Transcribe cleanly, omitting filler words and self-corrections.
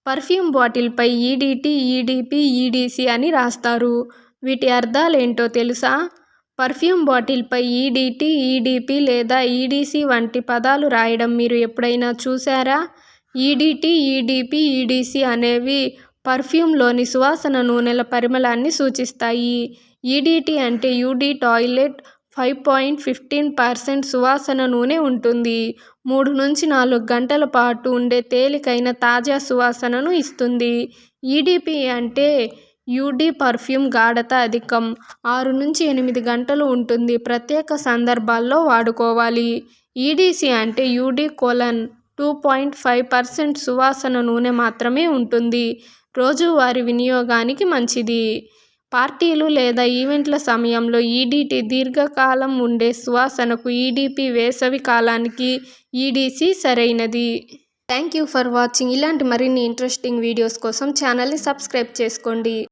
Perfume బాటిల్పై ఈడీటీ, EDP, EDC అని రాస్తారు. వీటి అర్థాలేంటో తెలుసా? పర్ఫ్యూమ్ బాటిల్పై ఈడీటీ, ఈడీపీ లేదా ఈడీసీ వంటి పదాలు రాయడం మీరు ఎప్పుడైనా చూశారా? ఈడీటీ, ఈడీపీ, ఈడీసీ అనేవి పర్ఫ్యూమ్లోని సువాసన నూనెల పరిమళాన్ని సూచిస్తాయి. ఈడీటీ అంటే యూడీ టాయిలెట్ 5.15% సువాసన నూనె ఉంటుంది. 3-4 గంటల పాటు ఉండే తేలికైన తాజా సువాసనను ఇస్తుంది. ఈడీపీ అంటే యూడీ పర్ఫ్యూమ్ గాఢత అధికం. 6-8 గంటలు ఉంటుంది. ప్రత్యేక సందర్భాల్లో వాడుకోవాలి. ఈడీసీ అంటే యూడీ కోలన్ 2.5% సువాసన నూనె మాత్రమే ఉంటుంది. రోజువారీ వినియోగానికి మంచిది. పార్టీలు లేదా ఈవెంట్ల సమయంలో ఈడీటీ, దీర్ఘకాలం ఉండే సువాసనకు ఈడీపీ, వేసవి కాలానికి ఈడీసీ సరైనది. Thank you for watching. ఇలాంటి మరిన్ని ఇంట్రెస్టింగ్ వీడియోస్ కోసం ఛానల్ని సబ్స్క్రైబ్ చేసుకోండి.